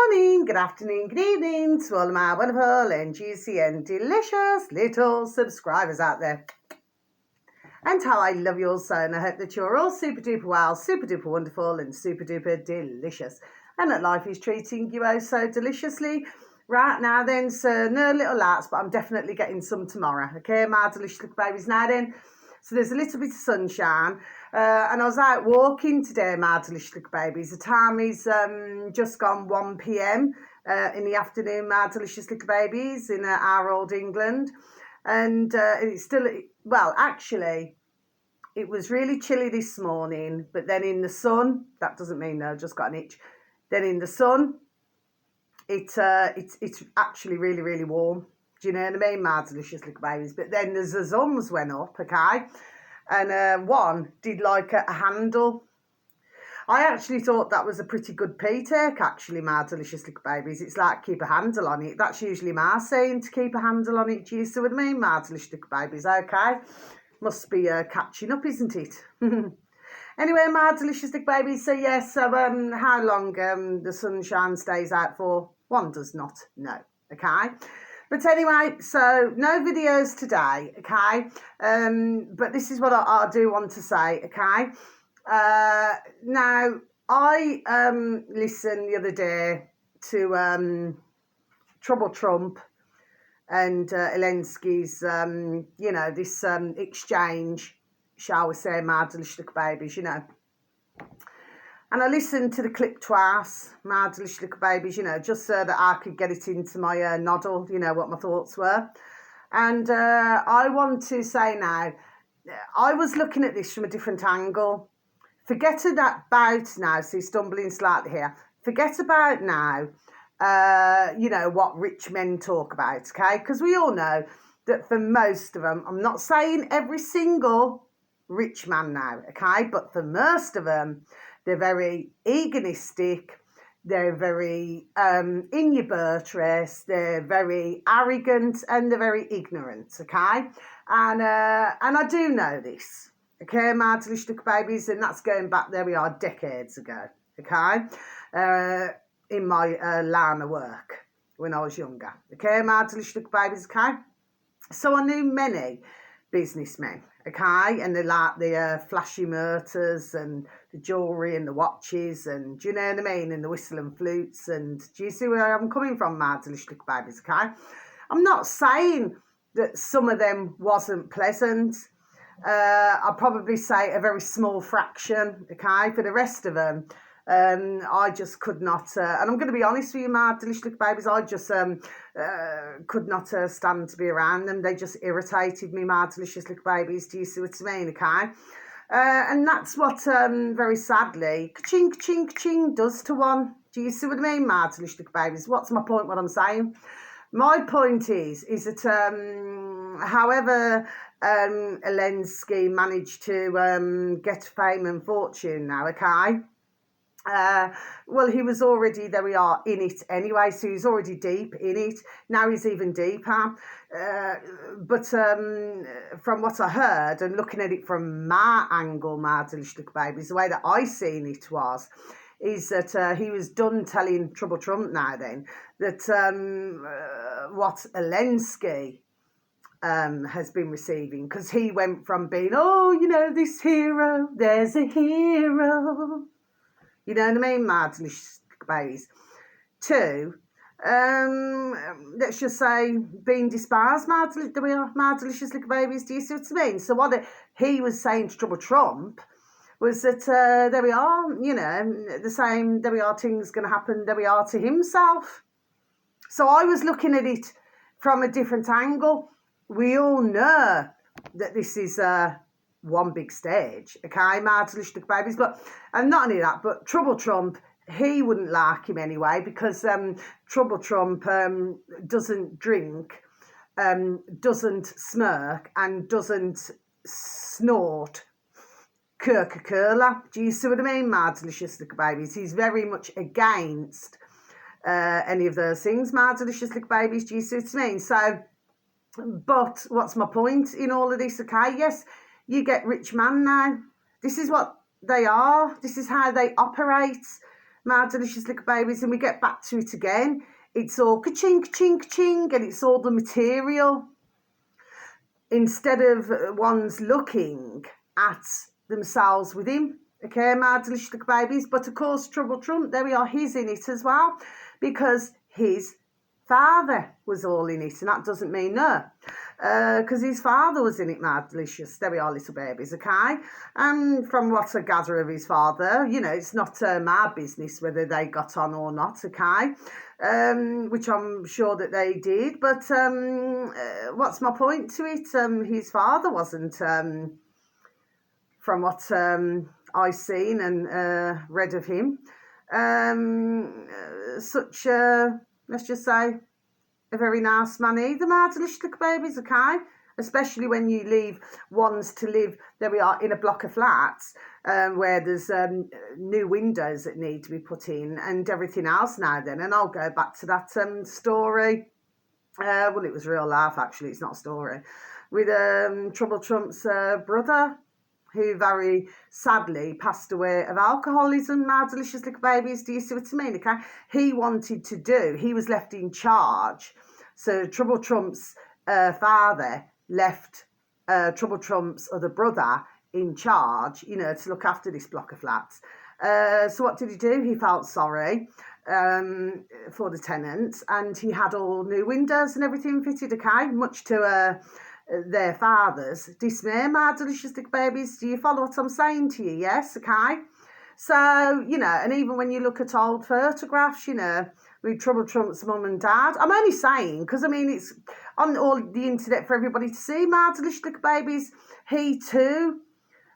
morning, good afternoon, good evening to all of my wonderful and juicy and delicious little subscribers out there. And how I love you all so, and I hope that you're all super duper well, super duper wonderful and super duper delicious. And that life is treating you oh so deliciously. Right now then, so no little lights, but I'm definitely getting some tomorrow. Okay, my delicious little babies now then. So there's a little bit of sunshine. And I was out walking today, my delicious little babies. The time is just gone 1 p.m. In the afternoon, my delicious little babies, in our old England. And it's still, well, actually, it was really chilly this morning. But then in the sun, that doesn't mean no, just got an itch. Then in the sun, it's actually really, really warm. Do you know what I mean, my delicious little babies? But then the zums went up, okay? And one did like a handle. I actually thought that was a pretty good P-take, actually, my delicious little babies. It's like keep a handle on it. That's usually my saying, to keep a handle on it. Do you see what I mean, my delicious little babies? Okay. Must be catching up, isn't it? Anyway, my delicious little babies. So, yes, so how long the sunshine stays out for, one does not know, okay? But anyway, so no videos today, okay? But this is what I do want to say, okay? Now, I listened the other day to Trouble Trump and Zelensky's, you know, this exchange, shall we say, my delicious little babies, you know. And I listened to the clip twice, my delicious little babies, you know, just so that I could get it into my noddle, you know, what my thoughts were. And I want to say now, I was looking at this from a different angle. Forget about now, see, stumbling slightly here. Forget about now, you know, what rich men talk about, okay? Because we all know that for most of them, I'm not saying every single rich man now, okay? But for most of them, they're very egoistic, they're very in your buttress, they're very arrogant, and they're very ignorant, okay? And I do know this, okay, my delicious little babies, and that's going back, there we are, decades ago, okay? In my line of work when I was younger, okay, my delicious little babies, okay? So I knew many businessmen, okay, and they like the flashy motors and the jewellery and the watches, and do you know what I mean, and the whistle and flutes, and do you see where I'm coming from, my delicious little babies, okay? I'm not saying that some of them wasn't pleasant. I'll probably say a very small fraction, okay? For the rest of them, I just could not, and I'm going to be honest with you, my delicious little babies, I just could not stand to be around them. They just irritated me, my delicious little babies. Do you see what I mean, okay? And that's what, very sadly, ka-ching, ka-ching, ka-ching does to one. Do you see what I mean, my delicious little babies? What's my point, what I'm saying? My point is that however Zelensky managed to get fame and fortune now, okay? Well, he was already, there we are, in it anyway, so he's already deep in it. Now he's even deeper. But from what I heard, and looking at it from my angle, my delicious little babies, the way that I seen it was, is that he was done telling Trouble Trump now then, that what Zelensky has been receiving, because he went from being, oh, you know, this hero, there's a hero, you know what I mean, my delicious babies, to, let's just say, being despised, my delicious little babies, do you see what I mean? So what he was saying to Trouble Trump was that, there we are, you know, the same, there we are, things going to happen, there we are to himself. So I was looking at it from a different angle. We all know that this is one big stage, okay, my delicious little babies. But, and not only that, but Trouble Trump, he wouldn't like him anyway, because Trouble Trump doesn't drink, doesn't smirk, and doesn't snort Coca-Cola. Do you see what I mean, my delicious little babies? He's very much against any of those things, my delicious little babies. Do you see what I mean? So, but what's my point in all of this, okay? Yes, you get rich man now. This is what they are. This is how they operate. my delicious little babies, and we get back to it again. It's all ka-ching, ka-ching, ka-ching, and it's all the material. Instead of ones looking at themselves with him, okay, my delicious little babies. But of course, Trouble Trump, there we are, he's in it as well, because his father was all in it, and that doesn't mean no, because his father was in it, my delicious. There we are, little babies, okay? And from what I gather of his father, you know, it's not my business whether they got on or not, okay? Which I'm sure that they did, but what's my point to it? His father wasn't, from what I've seen and read of him, such a, let's just say, a very nice man either, my delicious little babies, okay? Especially when you leave ones to live, there we are, in a block of flats where there's new windows that need to be put in and everything else now then. And I'll go back to that story. Well, it was real life, actually. It's not a story. With Trouble Trump's brother, who very sadly passed away of alcoholism, my delicious little babies. Do you see what I mean? Okay, he wanted to do, he was left in charge. So Trouble Trump's father left Trouble Trump's other brother in charge, you know, to look after this block of flats. So what did he do? He felt sorry for the tenants, and he had all new windows and everything fitted, okay, much to their father's dismay, my delicious little babies. Do you follow what I'm saying to you? Yes, okay. So, you know, and even when you look at old photographs, you know, with Trouble Trump's mum and dad, I'm only saying, because I mean, it's on all the internet for everybody to see, my delicious little babies. He too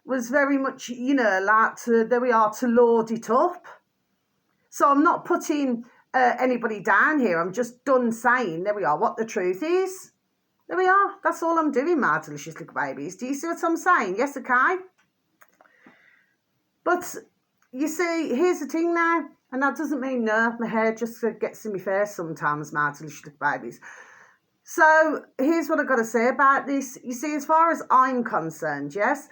was very much, you know, like to, there we are, to lord it up. So I'm not putting anybody down here. I'm just done saying, there we are, what the truth is. There we are. That's all I'm doing, my delicious little babies. Do you see what I'm saying? Yes, okay. But you see, here's the thing now, and that doesn't mean no, my hair just gets in my face sometimes, my delicious little babies. So here's what I've got to say about this. You see, as far as I'm concerned, yes,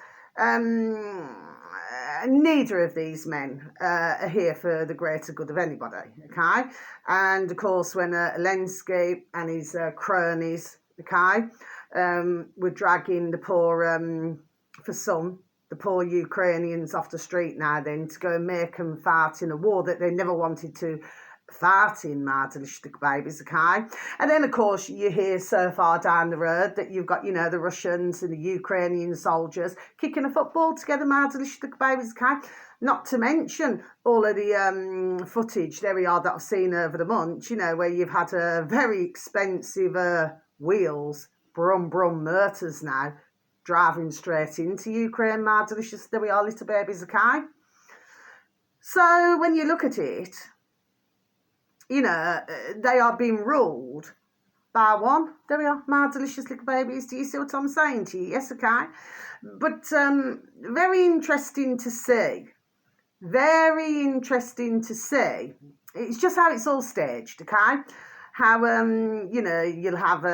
neither of these men are here for the greater good of anybody, okay? And of course, when Zelensky and his cronies, okay, were dragging the poor, for some, the poor Ukrainians off the street now then to go and make them fight in a war that they never wanted to fight in, my delicious little babies, okay? And then, of course, you hear so far down the road that you've got, you know, the Russians and the Ukrainian soldiers kicking a football together, my delicious little babies, okay? Not to mention all of the footage, there we are, that I've seen over the months, you know, where you've had a very expensive wheels, brum motors now, driving straight into Ukraine, my delicious, there we are, little babies, okay? So when you look at it, you know, they are being ruled by one. There we are, my delicious little babies. Do you see what I'm saying to you? Yes, okay. But very interesting to see. Very interesting to see. It's just how it's all staged, okay? How, you know, you'll have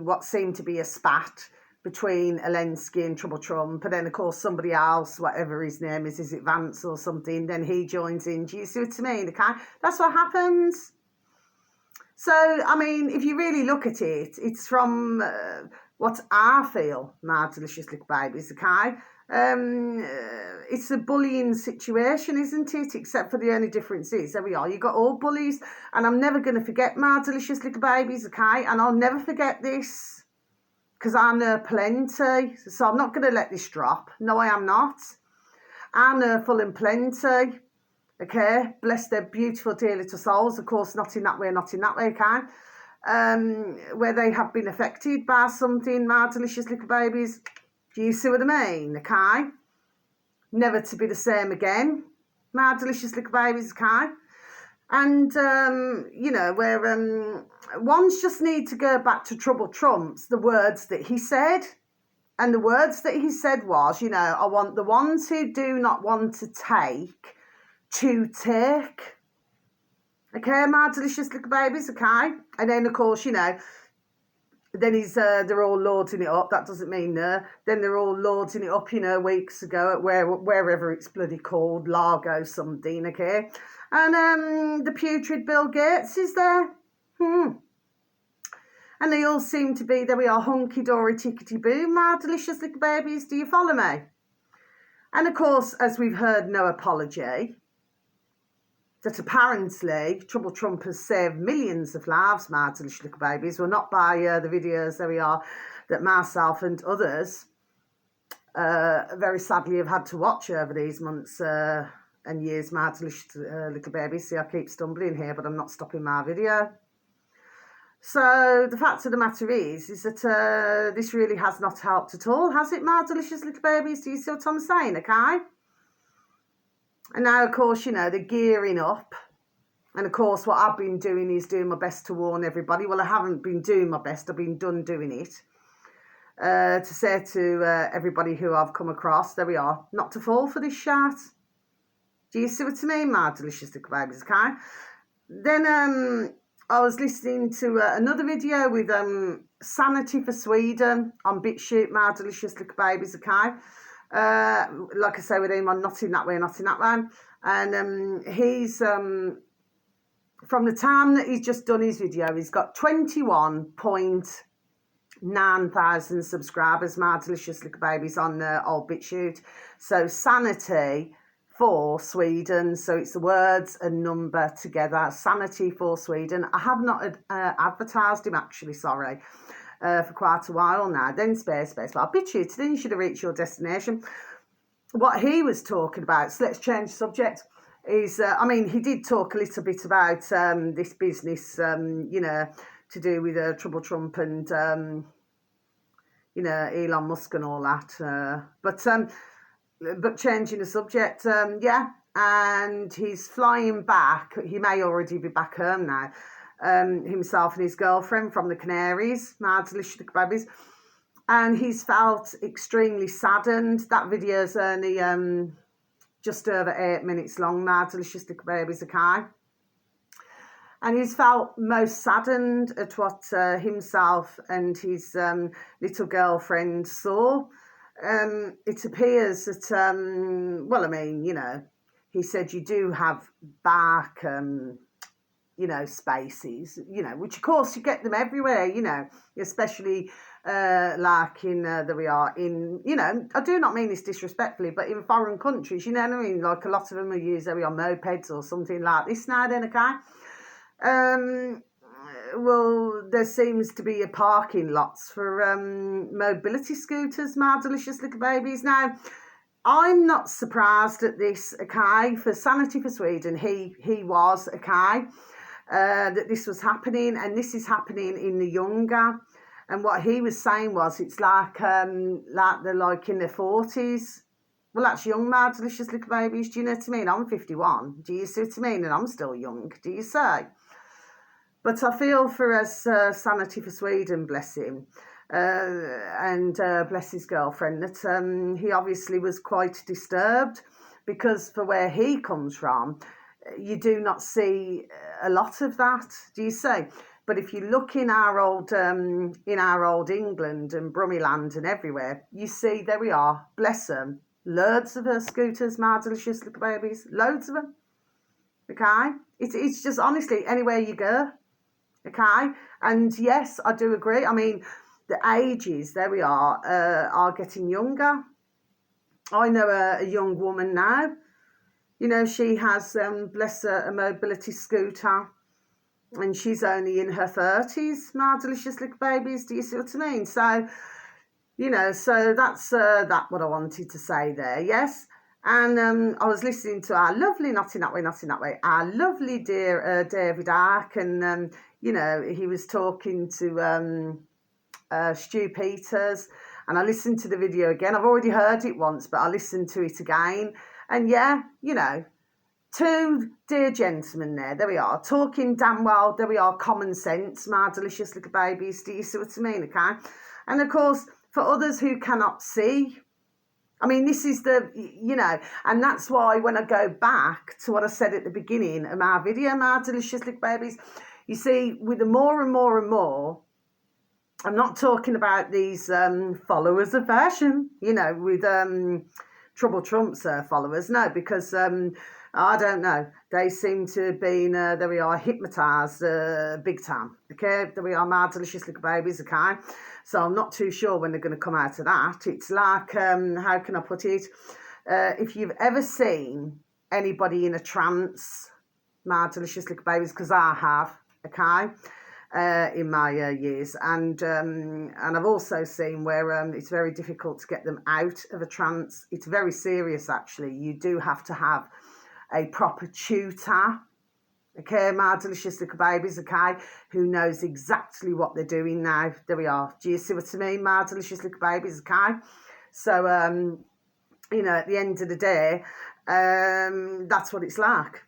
what seemed to be a spat between Zelensky and Trouble Trump, and then, of course, somebody else, whatever his name is it Vance or something, then he joins in. Do you see what I mean, okay? That's what happens. So, I mean, if you really look at it, it's from what I feel, my delicious little babies, okay? It's a bullying situation, isn't it? Except for the only difference is, there we are, you got all bullies, and I'm never going to forget my delicious little babies, okay? And I'll never forget this, because I know plenty, so I'm not going to let this drop. No, I am not. I know full and plenty. Okay, bless their beautiful dear little souls. Of course, not in that way, okay? Where they have been affected by something, my delicious little babies. Do you see what I mean, okay? Never to be the same again, my delicious little babies, okay? And, you know, where ones just need to go back to Trouble Trump's, the words that he said. And the words that he said was, you know, I want the ones who do not want to take to take. Okay, my delicious little babies, okay? And then, of course, you know, then they're all lording it up. That doesn't mean no. Then they're all lording it up, you know, weeks ago at wherever it's bloody called, Largo something, okay? And the putrid Bill Gates is there. And they all seem to be, there we are, hunky-dory, tickety-boom, my delicious little babies. Do you follow me? And of course, as we've heard, no apology. That apparently Trouble Trump has saved millions of lives, my delicious little babies. Well, not by the videos, there we are, that myself and others very sadly have had to watch over these months and years, my delicious little babies. See, I keep stumbling here, but I'm not stopping my video. So the fact of the matter is that this really has not helped at all, has it, my delicious little babies? Do you see what I'm saying, okay? And now, of course, you know, they're gearing up. And, of course, what I've been doing is doing my best to warn everybody. Well, I haven't been doing my best. I've been done doing it. To say to everybody who I've come across, there we are, not to fall for this shit. Do you see what I mean, my delicious little babies, okay? Then I was listening to another video with Sanity for Sweden on BitChute, my delicious little babies, okay? Like I say with him, I'm not in that way, not in that one. And he's, from the time that he's just done his video, he's got 21,900 subscribers, my delicious little babies, on old BitChute. So Sanity for Sweden, so it's the words and number together, Sanity for Sweden. I have not advertised him, actually, sorry, for quite a while now. Then space, but I'll BitChute, then you should have reached your destination. What he was talking about, so let's change subject, is, I mean, he did talk a little bit about this business, you know, to do with Trouble Trump and, you know, Elon Musk and all that. But changing the subject, yeah, and he's flying back. He may already be back home now, himself and his girlfriend from the Canaries, my delicious babies. And he's felt extremely saddened. That video's only just over 8 minutes long, my delicious babies, okay? And he's felt most saddened at what himself and his little girlfriend saw. It appears that, well, I mean, you know, he said you do have back, you know, spaces, you know, which of course you get them everywhere, you know, especially like in, there we are, in, you know, I do not mean this disrespectfully, but in foreign countries, you know what I mean? Like a lot of them are used, there we are, mopeds or something like this now then, okay? Well, there seems to be a parking lots for mobility scooters, my delicious little babies. Now, I'm not surprised at this, okay? For Sanity for Sweden, he was, okay, that this was happening, and this is happening in the younger. And what he was saying was, it's like they're like in their 40s. Well, that's young, my delicious little babies. Do you know what I mean? I'm 51. Do you see what I mean? And I'm still young. Do you say? But I feel for us, Sanity for Sweden, bless him, and bless his girlfriend, that he obviously was quite disturbed, because for where he comes from, you do not see a lot of that, do you see? But if you look in our old England and Brummyland and everywhere, you see, there we are, bless them, loads of scooters, my delicious little babies, loads of them, okay? It's just, honestly, anywhere you go. Okay, and yes, I do agree. I mean, the ages, there we are getting younger. I know a young woman now. You know, she has, bless her, a mobility scooter, and she's only in her 30s, my delicious little babies. Do you see what I mean? So, you know, so that's what I wanted to say there, yes. And I was listening to our lovely, not in that way, our lovely dear David Icke, and, you know, he was talking to Stu Peters, and I listened to the video again. I've already heard it once, but I listened to it again. And yeah, you know, two dear gentlemen there we are, talking damn well, there we are, common sense, my delicious little babies. Do you see what I mean, okay? And of course, for others who cannot see, I mean, this is the, you know, and that's why when I go back to what I said at the beginning of my video, my delicious little babies, you see, with the more and more and more, I'm not talking about these followers of fashion, you know, with Trouble Trump's followers, no, because, I I don't know. They seem to have been, there we are, hypnotised big time. Okay, there we are, my delicious little babies, okay? So I'm not too sure when they're going to come out of that. It's like, how can I put it? If you've ever seen anybody in a trance, my delicious little babies, because I have, okay, in my years, and I've also seen where it's very difficult to get them out of a trance. It's very serious, actually. You do have to have a proper tutor, okay, my delicious little babies, okay, who knows exactly what they're doing now. There we are. Do you see what I mean, my delicious little babies, okay? So, you know, at the end of the day, that's what it's like.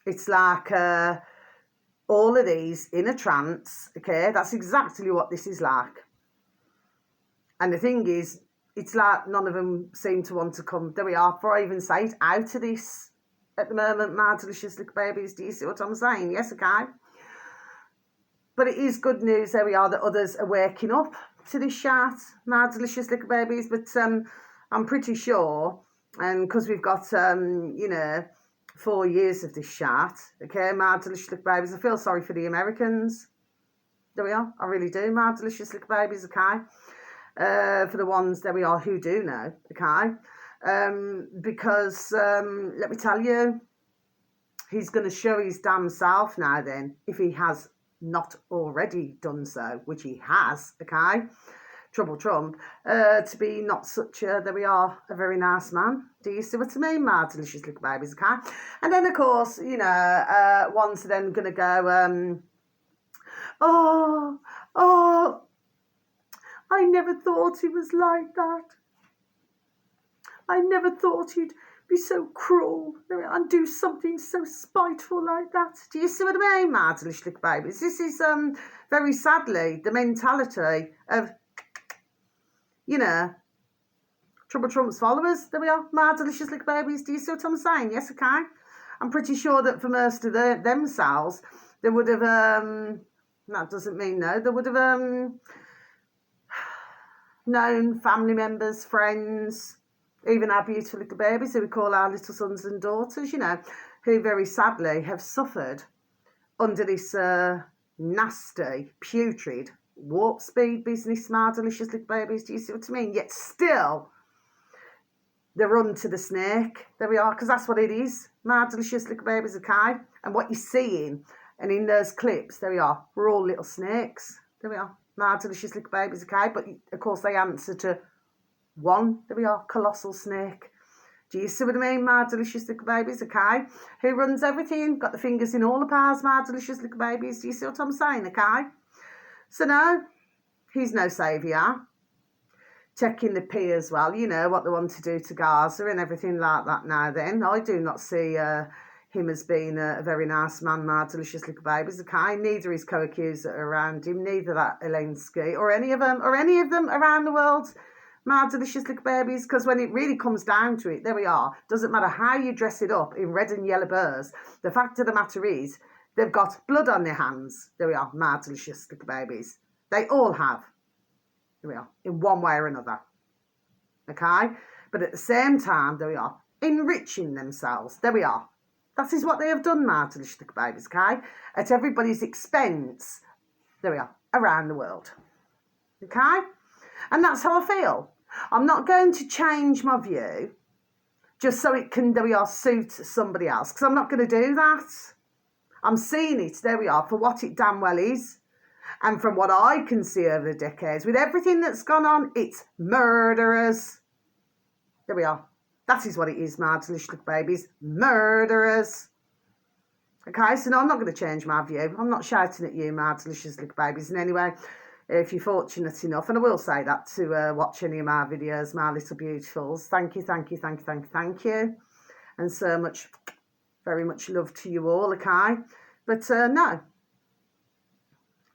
It's like all of these in a trance, okay? That's exactly what this is like. And the thing is, it's like none of them seem to want to come, there we are, before I even say it, out of this at the moment, my delicious little babies. Do you see what I'm saying? Yes, okay. But it is good news, there we are, that others are waking up to this chat, my delicious little babies. But I'm pretty sure, and because we've got, you know, 4 years of this chat, okay, my delicious little babies, I feel sorry for the Americans. There we are, I really do, my delicious little babies, okay. For the ones, there we are, who do know, okay. Because let me tell you, he's going to show his damn self now then, if he has not already done so, which he has, okay, Trouble Trump, to be not such a, there we are, a very nice man. Do you see what I mean, my delicious little babies, okay? And then, of course, you know, ones are then going to go, oh, I never thought he was like that. I never thought he'd be so cruel and do something so spiteful like that. Do you see what I mean, my delicious little babies? This is very sadly the mentality of, you know, Trouble Trump's followers. There we are, my delicious little babies. Do you see what I'm saying? Yes, okay. I'm pretty sure that for most of themselves, they would have, that doesn't mean no, they would have known family members, friends, even our beautiful little babies who we call our little sons and daughters, you know, who very sadly have suffered under this nasty, putrid, warp speed business, my delicious little babies. Do you see what I mean? Yet still, they run to the snake. There we are, because that's what it is, my delicious little babies, okay? And what you're seeing, and in those clips, there we are, we're all little snakes. There we are, my delicious little babies, okay? But, of course, they answer to one, there we are, colossal snake. Do you see what I mean, my delicious little babies, okay? Who runs everything, got the fingers in all the pies, my delicious little babies. Do you see what I'm saying, okay? So no, he's no saviour. Checking the P as well, you know, what they want to do to Gaza and everything like that now then. I do not see him as being a very nice man, my delicious little babies, okay? Neither his co-accused around him, neither that Zelensky or any of them around the world, my delicious little babies, because when it really comes down to it, there we are. Doesn't matter how you dress it up in red and yellow burrs. The fact of the matter is, they've got blood on their hands. There we are, my delicious little babies. They all have. There we are, in one way or another. Okay? But at the same time, there we are, enriching themselves. There we are. That is what they have done, my delicious little babies, okay? At everybody's expense, there we are, around the world. Okay? And that's how I feel. I'm not going to change my view just so it can, there we are, suit somebody else, because I'm not going to do that. I'm seeing it, there we are, for what it damn well is. And from what I can see over the decades, with everything that's gone on, it's murderers. There we are. That is what it is, my delicious little babies. Murderers. Okay, so no, I'm not going to change my view. I'm not shouting at you, my delicious little babies, in any way. If you're fortunate enough, and I will say that, to watch any of my videos, my little beautifuls, thank you, thank you, thank you, thank you, thank you. And so much, very much love to you all, okay? But no.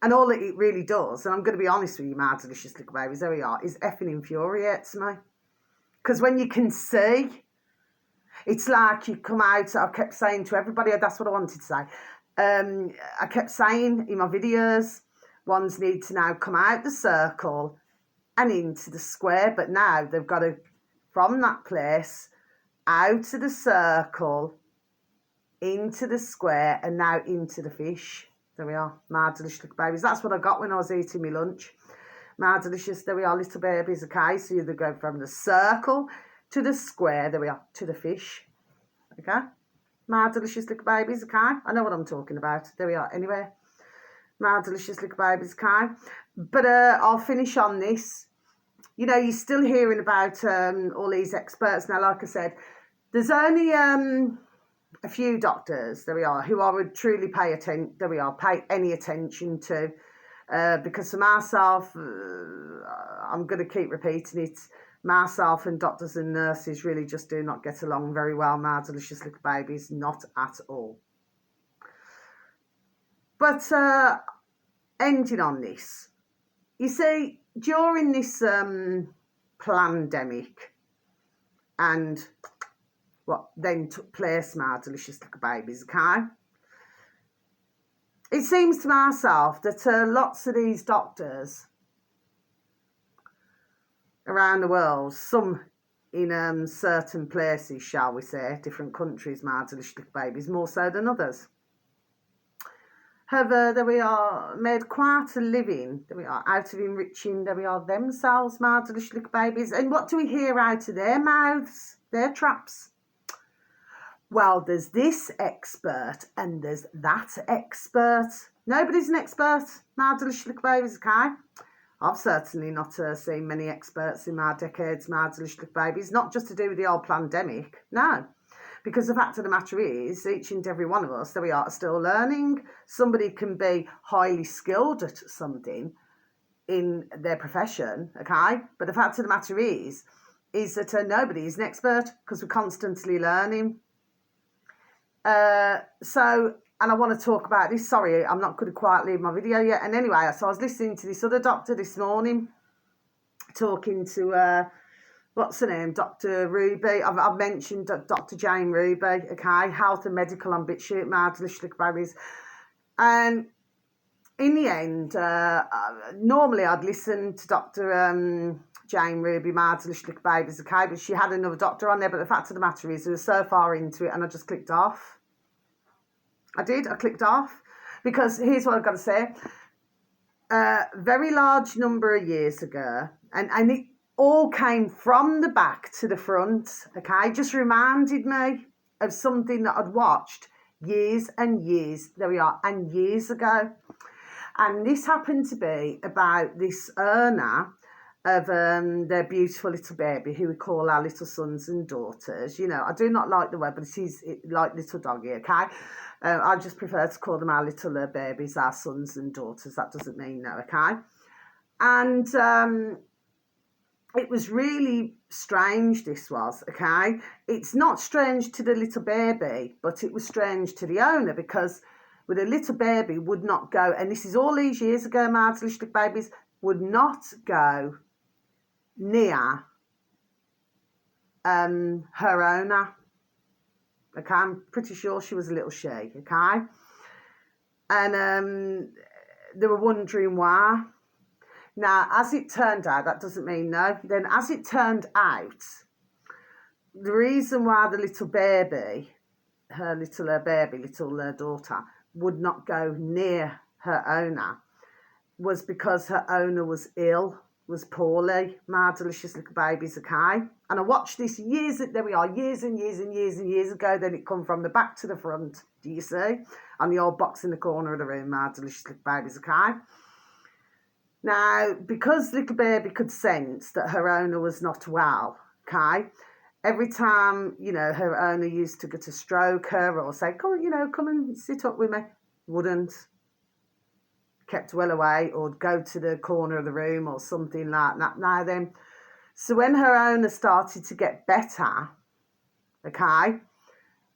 And all that it really does, and I'm going to be honest with you, my delicious little babies, there we are, is effing infuriates me. Because when you can see, it's like you come out, I kept saying to everybody, that's what I wanted to say. I kept saying in my videos, ones need to now come out the circle and into the square, but now they've got to, from that place, out of the circle into the square, and now into the fish. There we are, my delicious little babies. That's what I got when I was eating my lunch. My delicious, there we are, little babies, okay? So you go from the circle to the square, there we are, to the fish, okay? My delicious little babies, okay? I know what I'm talking about. There we are, anyway. My delicious little babies, okay? But I'll finish on this. You know, you're still hearing about all these experts. Now, like I said, there's only a few doctors, there we are, who I would truly pay any attention to. Because for myself, I'm going to keep repeating it, myself and doctors and nurses really just do not get along very well, my delicious little babies, not at all. But ending on this, you see, during this pandemic and what then took place, my delicious little babies, okay? It seems to myself that lots of these doctors around the world, some in certain places, shall we say, different countries, my delicious little babies, more so than others, have, there we are, made quite a living, there we are, out of enriching, there we are, themselves, my delicious little babies. And what do we hear out of their mouths, their traps? Well, there's this expert and there's that expert. Nobody's an expert, my delicious little babies, okay? I've certainly not seen many experts in my decades, my delicious little babies, not just to do with the old pandemic, no. Because the fact of the matter is, each and every one of us, there we are, still learning. Somebody can be highly skilled at something in their profession, okay? But the fact of the matter is that nobody is an expert because we're constantly learning. And I want to talk about this. Sorry, I'm not going to quite leave my video yet. And anyway, so I was listening to this other doctor this morning, talking to, what's her name, Dr. Ruby. I've mentioned Dr. Jane Ruby, okay, health and medical on BitChute, my delicious little babies. And in the end, normally I'd listen to Dr. Jane Ruby, my delicious little babies, okay, but she had another doctor on there. But the fact of the matter is, I was so far into it and I just clicked off. I clicked off, because here's what I've got to say. Very large number of years ago, and it all came from the back to the front, okay, just reminded me of something that I'd watched years and years, there we are, and years ago. And this happened to be about this earner of their beautiful little baby, who we call our little sons and daughters. You know, I do not like the word, but it is like little doggy, okay? I just prefer to call them our little babies, our sons and daughters. That doesn't mean no, okay? And it was really strange, this was, okay? It's not strange to the little baby, but it was strange to the owner, because with a little baby would not go, and this is all these years ago, my little babies, would not go near her owner. Okay, I'm pretty sure she was a little she, okay? And they were wondering why. Now, as it turned out, that doesn't mean no. Then as it turned out, the reason why the little baby, her little daughter, would not go near her owner was because her owner was ill, was poorly, my delicious little babies, okay? And I watched this years and years and years ago. Then it come from the back to the front, do you see? On the old box in the corner of the room, my delicious little babies, okay? Now, because little baby could sense that her owner was not well, okay? Every time, you know, her owner used to go to stroke her or say, come and sit up with me, wouldn't. Kept well away, or go to the corner of the room or something like that. Now then, so when her owner started to get better, okay,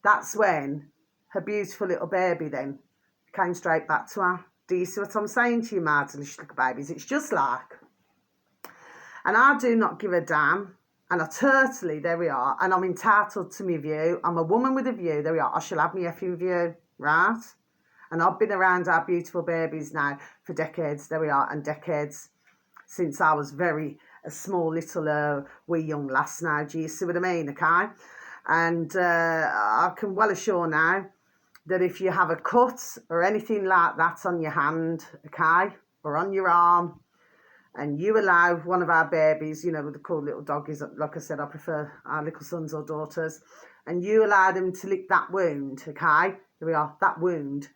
that's when her beautiful little baby then came straight back to her. Do you see what I'm saying to you, my delicious little babies? It's just like, and I do not give a damn, and I totally, there we are, and I'm entitled to my view. I'm a woman with a view, there we are. I shall have my effing view, right? And I've been around our beautiful babies now for decades, there we are, and decades since I was a small little wee young lass now. Do you see what I mean, okay? And I can well assure now that if you have a cut or anything like that on your hand, okay, or on your arm, and you allow one of our babies, you know, they're called little doggies, like I said, I prefer our little sons or daughters, and you allow them to lick that wound, okay, there we are, that wound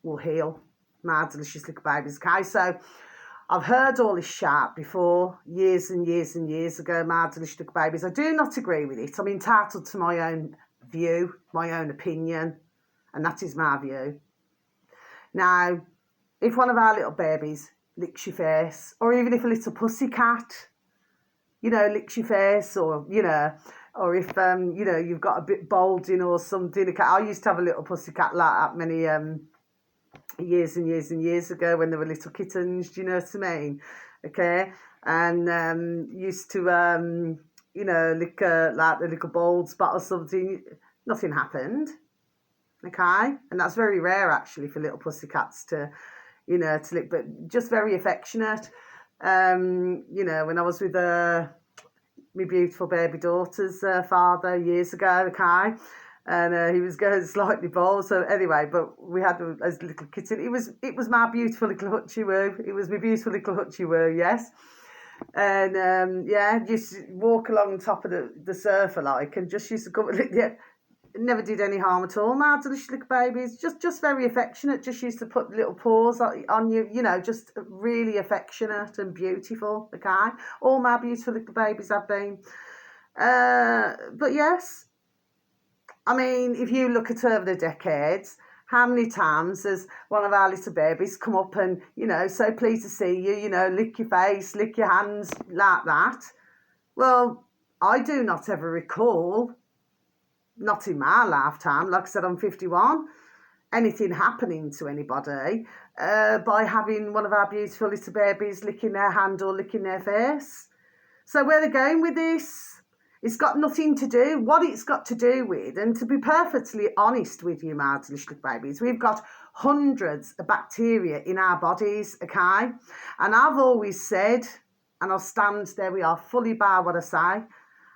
will heal. My delicious little babies, okay? So I've heard all this chat before, years and years and years ago, my delicious little babies. I do not agree with it. I'm entitled to my own view, my own opinion, and that is my view. Now, if one of our little babies licks your face, or even if a little pussycat, you know, licks your face, or, you know, or if, you know, you've got a bit balding or something. I used to have a little pussycat like that many years and years and years ago when they were little kittens, do you know what I mean? Okay, and used to, you know, lick like the little bald spot or something. Nothing happened, okay? And that's very rare actually for little pussycats to, you know, to lick, but just very affectionate. You know, when I was with my beautiful baby daughter's father years ago, okay, and he was going slightly bald. So anyway, but we had as little kitten. It was my beautiful little hutchie woo. It was my beautiful little hutchie woo, yes. And yeah, just walk along the top of the sofa like, and just used to come. Yeah, never did any harm at all. My delicious little babies, just very affectionate. Just used to put little paws on you, you know, just really affectionate and beautiful. Okay, all my beautiful little babies have been. But yes, I mean, if you look at over the decades, how many times has one of our little babies come up and, you know, so pleased to see you, you know, lick your face, lick your hands, like that? Well, I do not ever recall, not in my lifetime, like I said, I'm 51, anything happening to anybody by having one of our beautiful little babies licking their hand or licking their face. So where they're going with this, it's got nothing to do, what it's got to do with, and to be perfectly honest with you, my delicious babies, we've got hundreds of bacteria in our bodies, okay? And I've always said, and I'll stand, there we are, fully by what I say,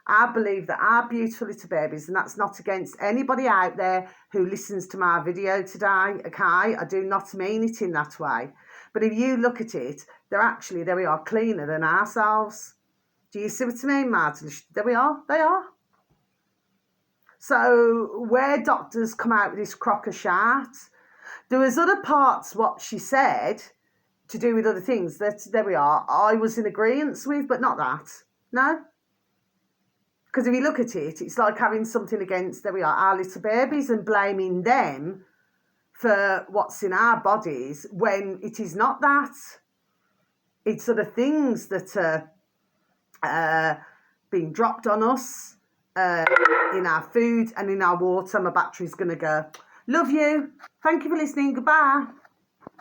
I believe that our beautiful little babies, and that's not against anybody out there who listens to my video today, okay? I do not mean it in that way. But if you look at it, they're actually, there we are, cleaner than ourselves. Do you see what I mean, Martin? There we are, they are. So where doctors come out with this crock of shit, there was other parts what she said to do with other things that, there we are, I was in agreement with, but not that. No? Because if you look at it, it's like having something against, there we are, our little babies and blaming them for what's in our bodies when it is not that. It's sort of things that are being dropped on us in our food and in our water. My battery's going to go. Love you. Thank you for listening. Goodbye.